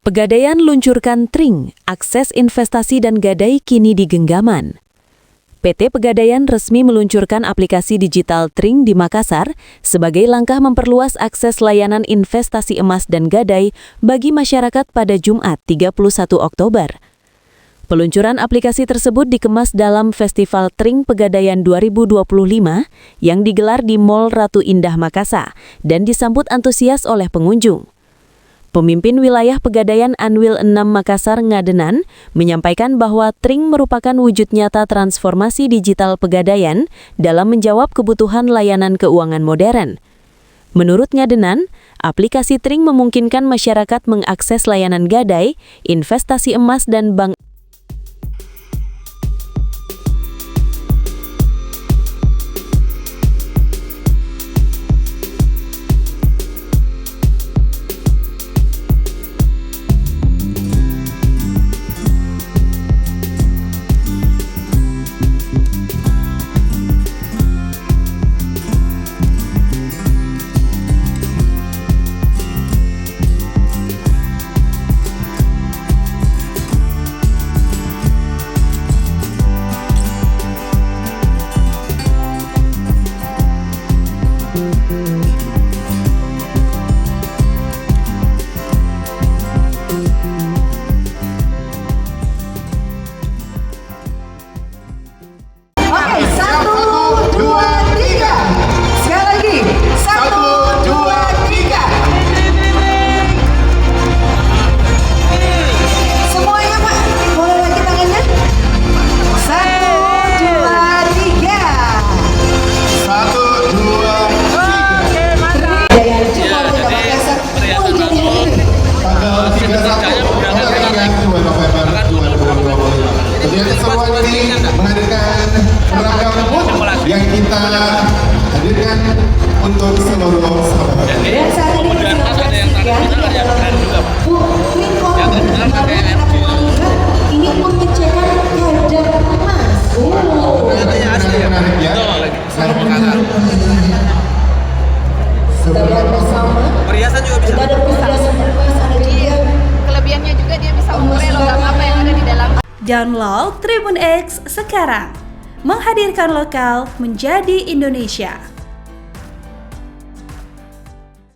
Pegadaian luncurkan Tring, akses investasi dan gadai kini di genggaman. PT Pegadaian resmi meluncurkan aplikasi digital Tring di Makassar sebagai langkah memperluas akses layanan investasi emas dan gadai bagi masyarakat pada Jumat 31 Oktober. Peluncuran aplikasi tersebut dikemas dalam Festival Tring Pegadaian 2025 yang digelar di Mall Ratu Indah Makassar dan disambut antusias oleh pengunjung. Pemimpin wilayah Pegadaian Anwil 6 Makassar Ngadenan menyampaikan bahwa Tring merupakan wujud nyata transformasi digital Pegadaian dalam menjawab kebutuhan layanan keuangan modern. Menurut Ngadenan, aplikasi Tring memungkinkan masyarakat mengakses layanan gadai, investasi emas dan bank. Menghadirkan beragam yang kita hadirkan untuk seluruh sahabat. Dan saat ini kita sedang menyaksikan ini pun pengecekan kadar emas. Menarik ya. Kita bersama. Perhiasan juga bisa. Kita ada perhiasan emas, ada juga. Kelebihannya juga dia bisa mengurai logam apa yang ada di dalam. Download Tribun X sekarang, menghadirkan lokal menjadi Indonesia.